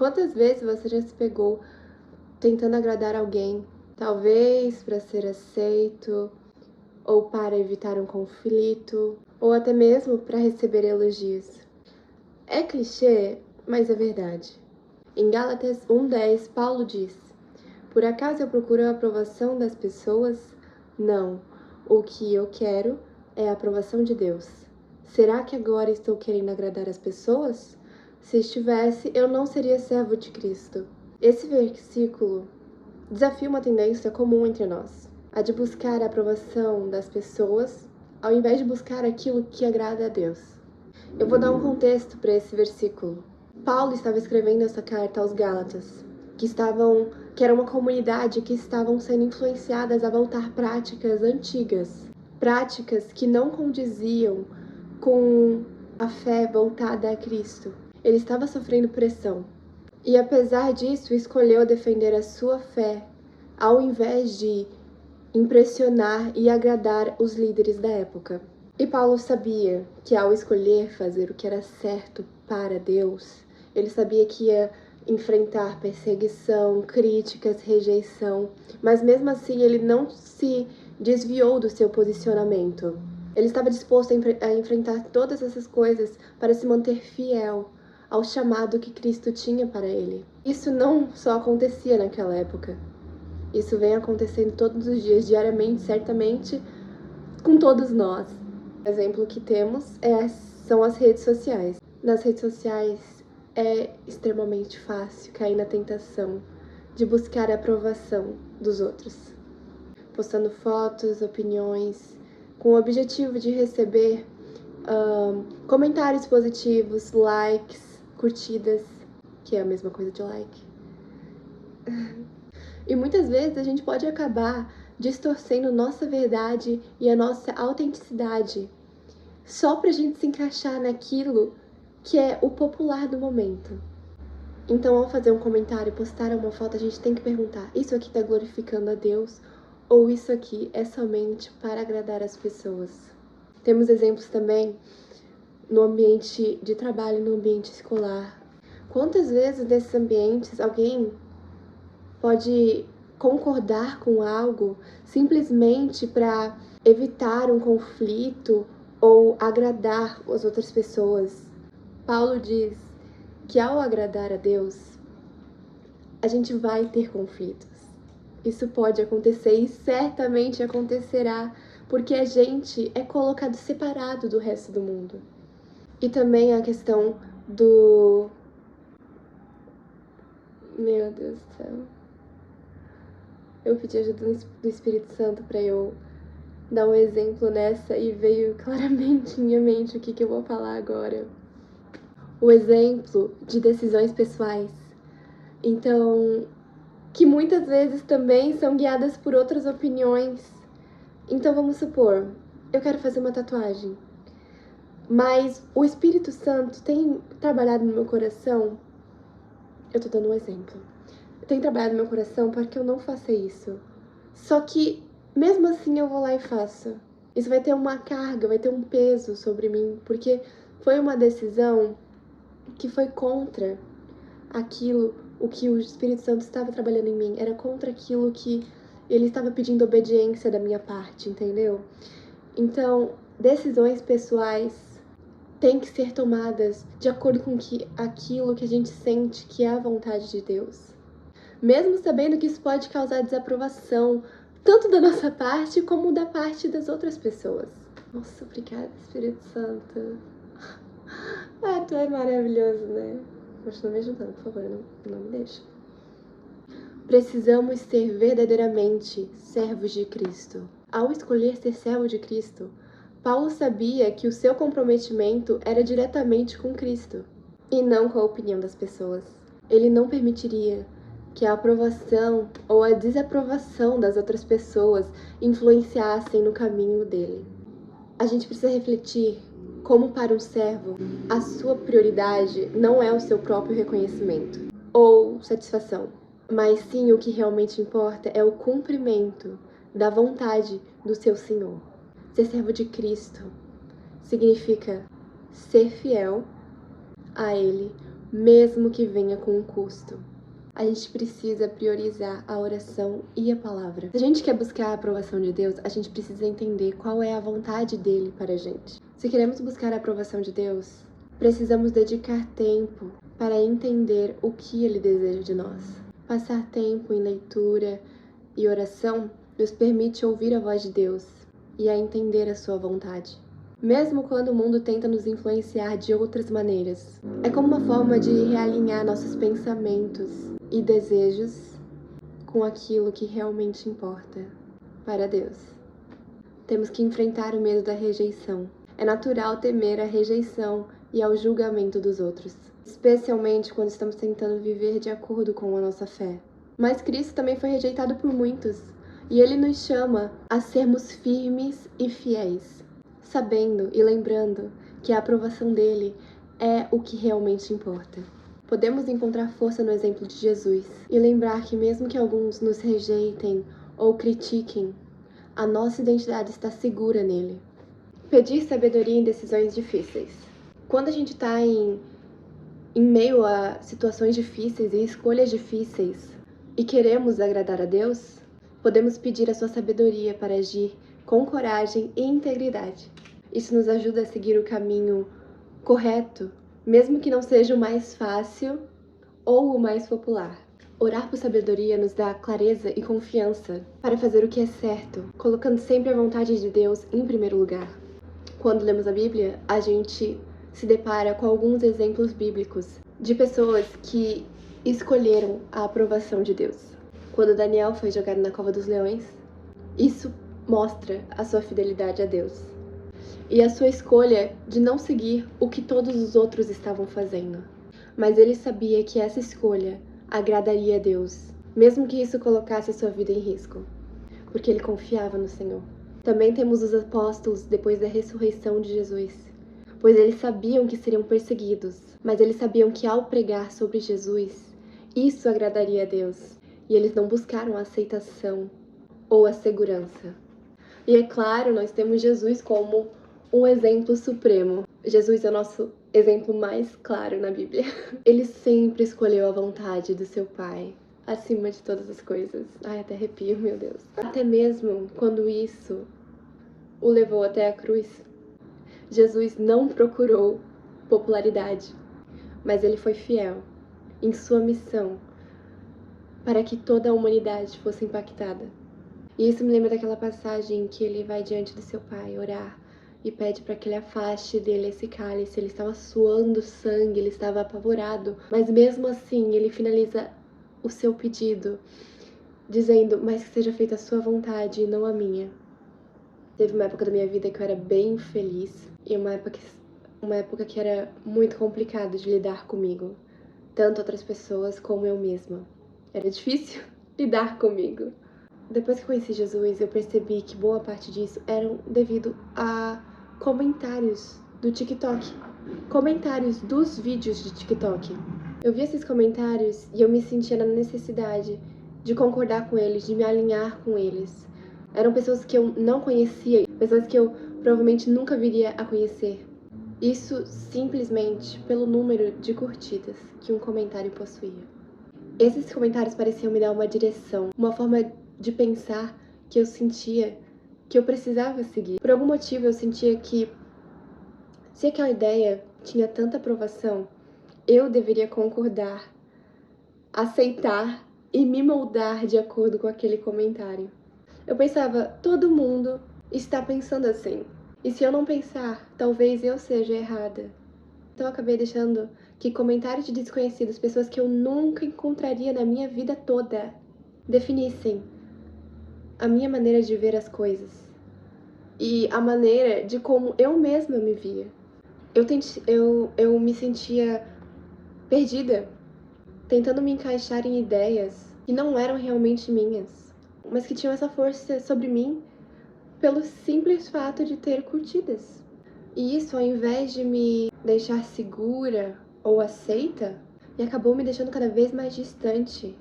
Quantas vezes você já se pegou tentando agradar alguém, talvez para ser aceito, ou para evitar um conflito, ou até mesmo para receber elogios? É clichê, mas é verdade. Em Gálatas 1:10, Paulo diz: por acaso eu procuro a aprovação das pessoas? Não. O que eu quero é a aprovação de Deus. Será que agora estou querendo agradar as pessoas? Se estivesse, eu não seria servo de Cristo. Esse versículo desafia uma tendência comum entre nós, a de buscar a aprovação das pessoas, ao invés de buscar aquilo que agrada a Deus. Eu vou dar um contexto para esse versículo. Paulo estava escrevendo essa carta aos Gálatas, que era uma comunidade que estavam sendo influenciadas a voltar práticas antigas, práticas que não condiziam com a fé voltada a Cristo. Ele estava sofrendo pressão. E apesar disso, escolheu defender a sua fé, ao invés de impressionar e agradar os líderes da época. E Paulo sabia que ao escolher fazer o que era certo para Deus, ele sabia que ia enfrentar perseguição, críticas, rejeição, mas mesmo assim ele não se desviou do seu posicionamento. Ele estava disposto a enfrentar todas essas coisas para se manter fiel ao chamado que Cristo tinha para ele. Isso não só acontecia naquela época. Isso vem acontecendo todos os dias, diariamente, certamente, com todos nós. O exemplo que temos são as redes sociais. Nas redes sociais é extremamente fácil cair na tentação de buscar a aprovação dos outros, postando fotos, opiniões, com o objetivo de receber comentários positivos, likes, curtidas, que é a mesma coisa de like. E muitas vezes a gente pode acabar distorcendo nossa verdade e a nossa autenticidade só pra gente se encaixar naquilo que é o popular do momento. Então, ao fazer um comentário, postar uma foto, a gente tem que perguntar: isso aqui tá glorificando a Deus? Ou isso aqui é somente para agradar as pessoas? Temos exemplos também no ambiente de trabalho, no ambiente escolar. Quantas vezes nesses ambientes alguém pode concordar com algo simplesmente para evitar um conflito ou agradar as outras pessoas? Paulo diz que ao agradar a Deus, a gente vai ter conflitos. Isso pode acontecer e certamente acontecerá, porque a gente é colocado separado do resto do mundo. E também a questão do... Meu Deus do céu. Eu pedi ajuda do Espírito Santo para eu dar um exemplo nessa e veio claramente em minha mente o que eu vou falar agora. O exemplo de decisões pessoais. Então, que muitas vezes também são guiadas por outras opiniões. Então, vamos supor, eu quero fazer uma tatuagem, mas o Espírito Santo tem trabalhado no meu coração. Eu tô dando um exemplo. Tem trabalhado no meu coração para que eu não faça isso. Só que, mesmo assim, eu vou lá e faço. Isso vai ter uma carga, vai ter um peso sobre mim, porque foi uma decisão que foi contra aquilo o que o Espírito Santo estava trabalhando em mim. Era contra aquilo que ele estava pedindo obediência da minha parte, entendeu? Então, decisões pessoais têm que ser tomadas de acordo com aquilo que a gente sente que é a vontade de Deus. Mesmo sabendo que isso pode causar desaprovação, tanto da nossa parte como da parte das outras pessoas. Nossa, obrigada, Espírito Santo. Tu é maravilhoso, né? Continua me ajudando, por favor, não me deixa. Precisamos ser verdadeiramente servos de Cristo. Ao escolher ser servo de Cristo, Paulo sabia que o seu comprometimento era diretamente com Cristo e não com a opinião das pessoas. Ele não permitiria que a aprovação ou a desaprovação das outras pessoas influenciassem no caminho dele. A gente precisa refletir como para um servo, a sua prioridade não é o seu próprio reconhecimento ou satisfação, mas sim o que realmente importa é o cumprimento da vontade do seu Senhor. Ser servo de Cristo significa ser fiel a Ele, mesmo que venha com um custo. A gente precisa priorizar a oração e a palavra. Se a gente quer buscar a aprovação de Deus, a gente precisa entender qual é a vontade dele para a gente. Se queremos buscar a aprovação de Deus, precisamos dedicar tempo para entender o que ele deseja de nós. Passar tempo em leitura e oração nos permite ouvir a voz de Deus e a entender a sua vontade. Mesmo quando o mundo tenta nos influenciar de outras maneiras. É como uma forma de realinhar nossos pensamentos e desejos com aquilo que realmente importa para Deus. Temos que enfrentar o medo da rejeição. É natural temer a rejeição e ao julgamento dos outros, especialmente quando estamos tentando viver de acordo com a nossa fé. Mas Cristo também foi rejeitado por muitos, e Ele nos chama a sermos firmes e fiéis, sabendo e lembrando que a aprovação dele é o que realmente importa. Podemos encontrar força no exemplo de Jesus e lembrar que mesmo que alguns nos rejeitem ou critiquem, a nossa identidade está segura nele. Pedir sabedoria em decisões difíceis. Quando a gente está em meio a situações difíceis e escolhas difíceis e queremos agradar a Deus, podemos pedir a sua sabedoria para agir com coragem e integridade. Isso nos ajuda a seguir o caminho correto, mesmo que não seja o mais fácil ou o mais popular. Orar por sabedoria nos dá clareza e confiança para fazer o que é certo, colocando sempre a vontade de Deus em primeiro lugar. Quando lemos a Bíblia, a gente se depara com alguns exemplos bíblicos de pessoas que escolheram a aprovação de Deus. Quando Daniel foi jogado na cova dos leões, isso mostra a sua fidelidade a Deus e a sua escolha de não seguir o que todos os outros estavam fazendo. Mas ele sabia que essa escolha agradaria a Deus, mesmo que isso colocasse a sua vida em risco, porque ele confiava no Senhor. Também temos os apóstolos depois da ressurreição de Jesus, pois eles sabiam que seriam perseguidos, mas eles sabiam que ao pregar sobre Jesus, isso agradaria a Deus, e eles não buscaram a aceitação ou a segurança. E é claro, nós temos Jesus como um exemplo supremo. Jesus é o nosso exemplo mais claro na Bíblia. Ele sempre escolheu a vontade do seu Pai acima de todas as coisas. Ai, até arrepio, meu Deus. Até mesmo quando isso o levou até a cruz, Jesus não procurou popularidade, mas ele foi fiel em sua missão para que toda a humanidade fosse impactada. E isso me lembra daquela passagem em que ele vai diante do seu Pai orar e pede para que ele afaste dele esse cálice. Ele estava suando sangue, ele estava apavorado, mas mesmo assim ele finaliza o seu pedido dizendo: mas que seja feita a sua vontade e não a minha. Teve uma época da minha vida que eu era bem feliz e uma época que era muito complicado de lidar comigo, tanto outras pessoas como eu mesma. Era difícil lidar comigo. Depois que conheci Jesus, eu percebi que boa parte disso era devido a comentários do TikTok, comentários dos vídeos de TikTok. Eu vi esses comentários e eu me sentia na necessidade de concordar com eles, de me alinhar com eles. Eram pessoas que eu não conhecia, pessoas que eu provavelmente nunca viria a conhecer. Isso simplesmente pelo número de curtidas que um comentário possuía. Esses comentários pareciam me dar uma direção, uma forma de pensar que eu sentia que eu precisava seguir. Por algum motivo eu sentia que se aquela ideia tinha tanta aprovação, eu deveria concordar, aceitar e me moldar de acordo com aquele comentário. Eu pensava, todo mundo está pensando assim. E se eu não pensar, talvez eu seja errada. Então eu acabei deixando que comentários de desconhecidos, pessoas que eu nunca encontraria na minha vida toda, definissem a minha maneira de ver as coisas e a maneira de como eu mesma me via. Eu me sentia perdida, tentando me encaixar em ideias que não eram realmente minhas, mas que tinham essa força sobre mim pelo simples fato de ter curtidas. E isso, ao invés de me deixar segura ou aceita, me acabou me deixando cada vez mais distante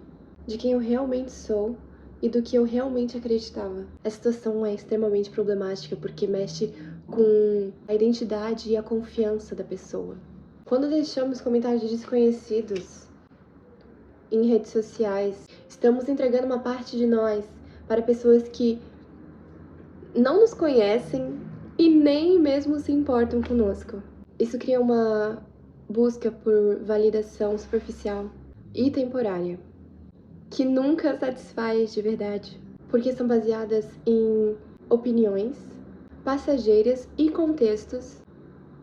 de quem eu realmente sou e do que eu realmente acreditava. Essa situação é extremamente problemática porque mexe com a identidade e a confiança da pessoa. Quando deixamos comentários de desconhecidos em redes sociais, estamos entregando uma parte de nós para pessoas que não nos conhecem e nem mesmo se importam conosco. Isso cria uma busca por validação superficial e temporária, que nunca satisfaz de verdade, porque são baseadas em opiniões passageiras e contextos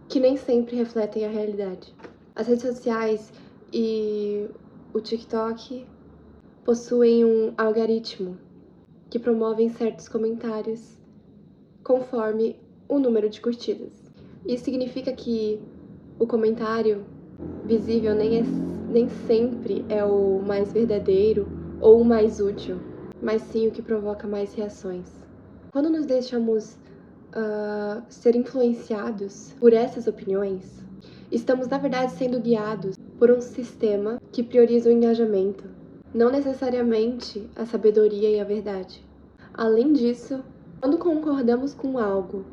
que nem sempre refletem a realidade. As redes sociais e o TikTok possuem um algoritmo que promovem certos comentários conforme o número de curtidas. Isso significa que o comentário visível nem sempre é o mais verdadeiro ou o mais útil, mas sim o que provoca mais reações. Quando nos deixamos ser influenciados por essas opiniões, estamos na verdade sendo guiados por um sistema que prioriza o engajamento, não necessariamente a sabedoria e a verdade. Além disso, quando concordamos com algo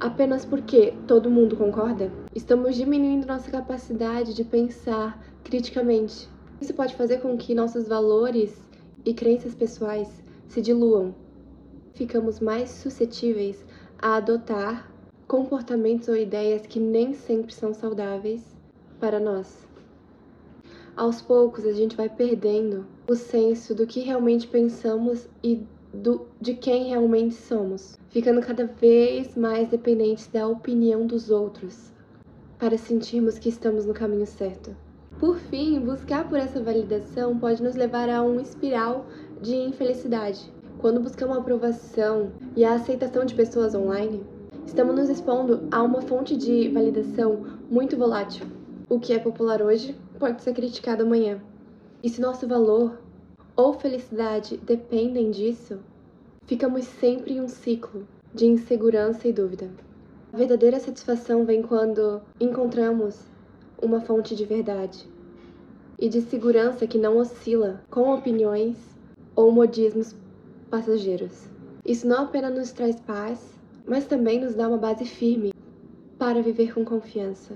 apenas porque todo mundo concorda, estamos diminuindo nossa capacidade de pensar criticamente. Isso pode fazer com que nossos valores e crenças pessoais se diluam. Ficamos mais suscetíveis a adotar comportamentos ou ideias que nem sempre são saudáveis para nós. Aos poucos, a gente vai perdendo o senso do que realmente pensamos e de quem realmente somos, ficando cada vez mais dependentes da opinião dos outros, para sentirmos que estamos no caminho certo. Por fim, buscar por essa validação pode nos levar a uma espiral de infelicidade. Quando buscamos a aprovação e a aceitação de pessoas online, estamos nos expondo a uma fonte de validação muito volátil. O que é popular hoje pode ser criticado amanhã. E se nosso valor ou felicidade dependem disso, ficamos sempre em um ciclo de insegurança e dúvida. A verdadeira satisfação vem quando encontramos uma fonte de verdade e de segurança que não oscila com opiniões ou modismos passageiros. Isso não apenas nos traz paz, mas também nos dá uma base firme para viver com confiança,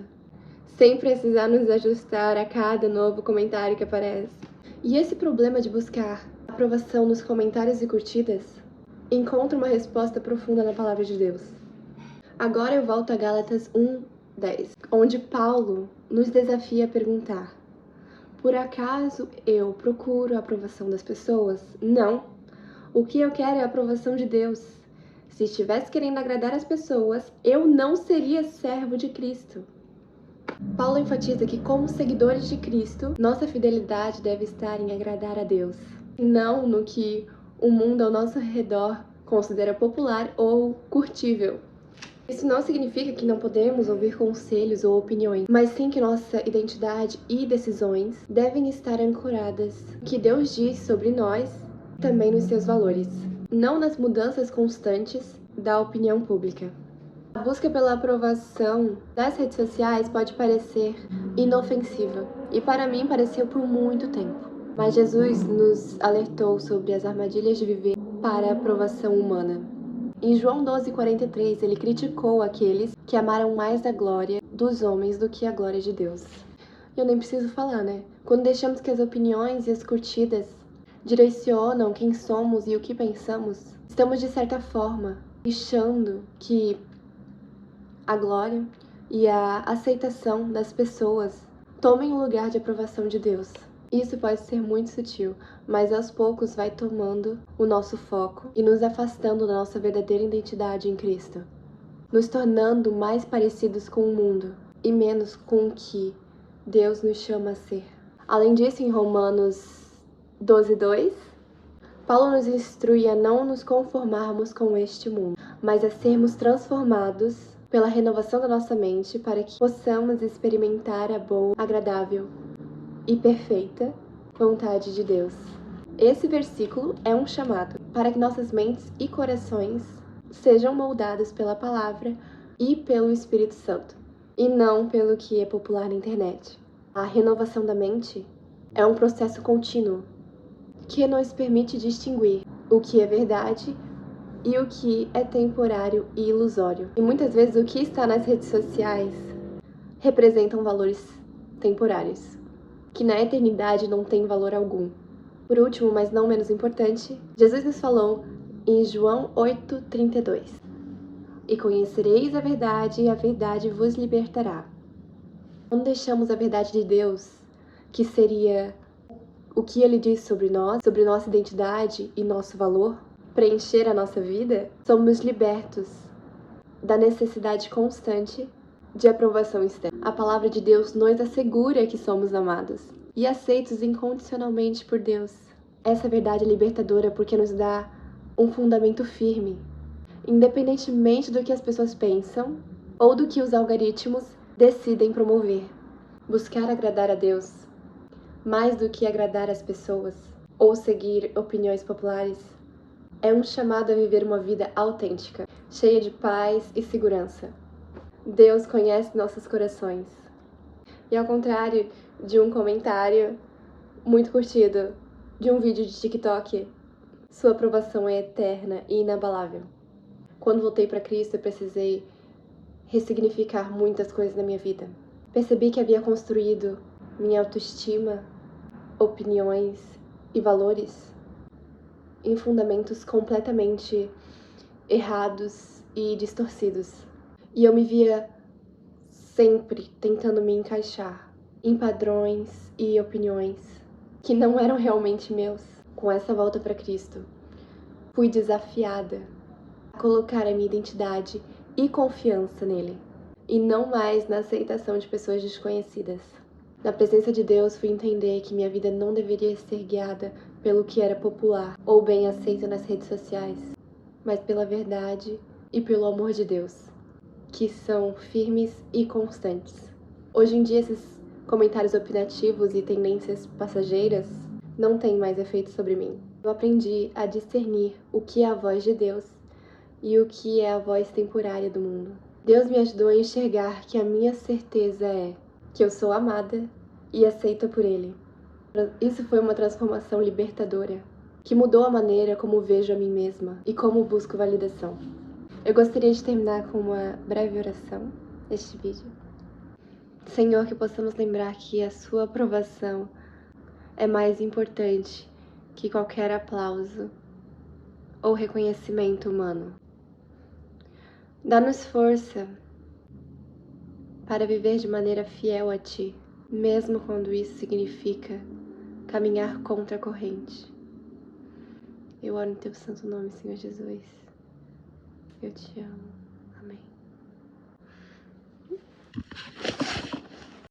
sem precisar nos ajustar a cada novo comentário que aparece. E esse problema de buscar aprovação nos comentários e curtidas encontra uma resposta profunda na palavra de Deus. Agora eu volto a Gálatas 1:10, onde Paulo nos desafia a perguntar: por acaso eu procuro a aprovação das pessoas? Não. O que eu quero é a aprovação de Deus. Se estivesse querendo agradar as pessoas, eu não seria servo de Cristo. Paulo enfatiza que, como seguidores de Cristo, nossa fidelidade deve estar em agradar a Deus, não no que o mundo ao nosso redor considera popular ou curtível. Isso não significa que não podemos ouvir conselhos ou opiniões, mas sim que nossa identidade e decisões devem estar ancoradas no que Deus diz sobre nós e também nos seus valores, não nas mudanças constantes da opinião pública. A busca pela aprovação das redes sociais pode parecer inofensiva, e para mim pareceu por muito tempo. Mas Jesus nos alertou sobre as armadilhas de viver para a aprovação humana. Em João 12:43, ele criticou aqueles que amaram mais a glória dos homens do que a glória de Deus. Eu nem preciso falar, né? Quando deixamos que as opiniões e as curtidas direcionam quem somos e o que pensamos, estamos de certa forma deixando que a glória e a aceitação das pessoas tomem o lugar de aprovação de Deus. Isso pode ser muito sutil, mas aos poucos vai tomando o nosso foco e nos afastando da nossa verdadeira identidade em Cristo, nos tornando mais parecidos com o mundo e menos com o que Deus nos chama a ser. Além disso, em Romanos 12:2, Paulo nos instrui a não nos conformarmos com este mundo, mas a sermos transformados pela renovação da nossa mente para que possamos experimentar a boa, agradável e perfeita vontade de Deus. Esse versículo é um chamado para que nossas mentes e corações sejam moldados pela palavra e pelo Espírito Santo, e não pelo que é popular na internet. A renovação da mente é um processo contínuo que nos permite distinguir o que é verdade e o que é temporário e ilusório. E muitas vezes o que está nas redes sociais representam valores temporários, que na eternidade não têm valor algum. Por último, mas não menos importante, Jesus nos falou em João 8,32: E conhecereis a verdade, e a verdade vos libertará. Quando deixamos a verdade de Deus, que seria o que Ele diz sobre nós, sobre nossa identidade e nosso valor, preencher a nossa vida, somos libertos da necessidade constante de aprovação externa. A palavra de Deus nos assegura que somos amados e aceitos incondicionalmente por Deus. Essa verdade é libertadora porque nos dá um fundamento firme, independentemente do que as pessoas pensam ou do que os algoritmos decidem promover. Buscar agradar a Deus, mais do que agradar as pessoas ou seguir opiniões populares, é um chamado a viver uma vida autêntica, cheia de paz e segurança. Deus conhece nossos corações. E ao contrário de um comentário muito curtido de um vídeo de TikTok, sua aprovação é eterna e inabalável. Quando voltei para Cristo, eu precisei ressignificar muitas coisas na minha vida. Percebi que havia construído minha autoestima, opiniões e valores em fundamentos completamente errados e distorcidos. E eu me via sempre tentando me encaixar em padrões e opiniões que não eram realmente meus. Com essa volta para Cristo, fui desafiada a colocar a minha identidade e confiança nele, e não mais na aceitação de pessoas desconhecidas. Na presença de Deus, fui entender que minha vida não deveria ser guiada pelo que era popular ou bem aceito nas redes sociais, mas pela verdade e pelo amor de Deus, que são firmes e constantes. Hoje em dia, esses comentários opinativos e tendências passageiras não têm mais efeito sobre mim. Eu aprendi a discernir o que é a voz de Deus e o que é a voz temporária do mundo. Deus me ajudou a enxergar que a minha certeza é que eu sou amada e aceita por Ele. Isso foi uma transformação libertadora, que mudou a maneira como vejo a mim mesma e como busco validação. Eu gostaria de terminar com uma breve oração neste vídeo. Senhor, que possamos lembrar que a sua aprovação é mais importante que qualquer aplauso ou reconhecimento humano. Dá-nos força para viver de maneira fiel a Ti, mesmo quando isso significa caminhar contra a corrente. Eu oro no Teu santo nome, Senhor Jesus. Eu te amo. Amém.